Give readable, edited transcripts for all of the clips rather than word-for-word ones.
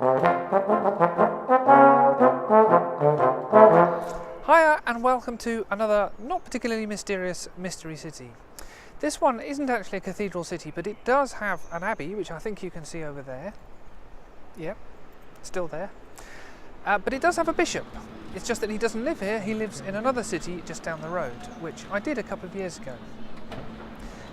Hiya and welcome to another not particularly mysterious mystery city. This one isn't actually a cathedral city, but it does have an abbey, which I think you can see over there. Yep, still there. But it does have a bishop. It's just that he doesn't live here, he lives in another city just down the road, which I did a couple of years ago.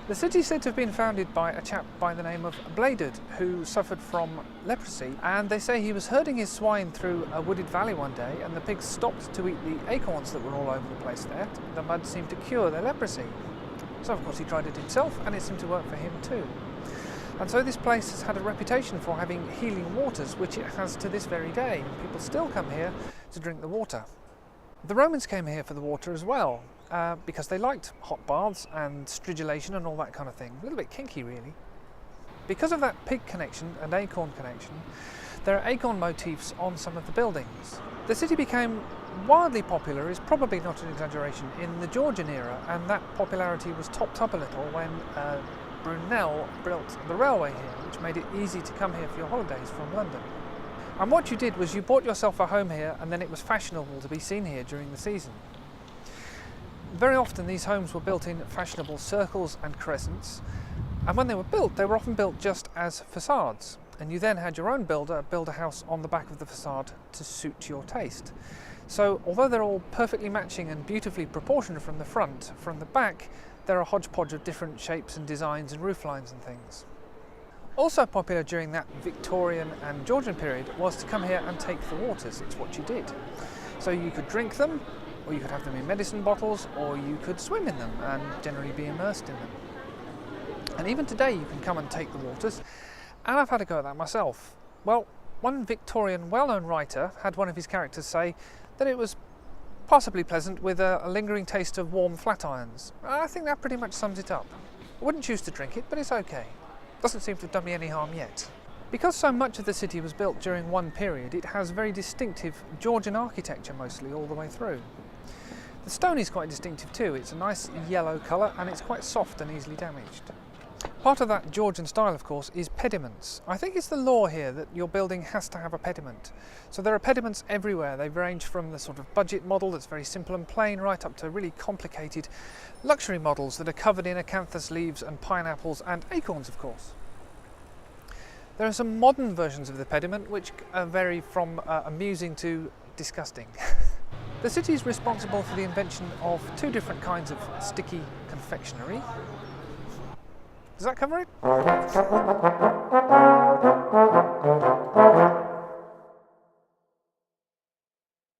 The city is said to have been founded by a chap by the name of Blurt, who suffered from leprosy, and they say he was herding his swine through a wooded valley one day and the pigs stopped to eat the acorns that were all over the place there. The mud seemed to cure their leprosy. So of course he tried it himself and it seemed to work for him too. And so this place has had a reputation for having healing waters, which it has to this very day. People still come here to drink the water. The Romans came here for the water as well, because they liked hot baths and stridulation and all that kind of thing. A little bit kinky really. Because of that pig connection and acorn connection, there are acorn motifs on some of the buildings. The city became wildly popular, is probably not an exaggeration, in the Georgian era, and that popularity was topped up a little when Brunel built the railway here, which made it easy to come here for your holidays from London. And what you did was you bought yourself a home here, and then it was fashionable to be seen here during the season. Very often these homes were built in fashionable circles and crescents, and when they were built, they were often built just as facades, and you then had your own builder build a house on the back of the facade to suit your taste. So although they're all perfectly matching and beautifully proportioned from the front, from the back they're a hodgepodge of different shapes and designs and roof lines and things. Also popular during that Victorian and Georgian period was to come here and take the waters. It's what you did. So you could drink them, or you could have them in medicine bottles, or you could swim in them and generally be immersed in them. And even today you can come and take the waters, and I've had a go at that myself. Well, one Victorian well-known writer had one of his characters say that it was possibly pleasant with a lingering taste of warm flat irons. I think that pretty much sums it up. I wouldn't choose to drink it, but it's okay. Doesn't seem to have done me any harm yet. Because so much of the city was built during one period, it has very distinctive Georgian architecture mostly all the way through. The stone is quite distinctive too. It's a nice yellow colour and it's quite soft and easily damaged. Part of that Georgian style, of course, is pediments. I think it's the law here that your building has to have a pediment. So there are pediments everywhere. They range from the sort of budget model that's very simple and plain right up to really complicated luxury models that are covered in acanthus leaves and pineapples and acorns, of course. There are some modern versions of the pediment which vary from amusing to disgusting. The city is responsible for the invention of two different kinds of sticky confectionery. Does that cover it?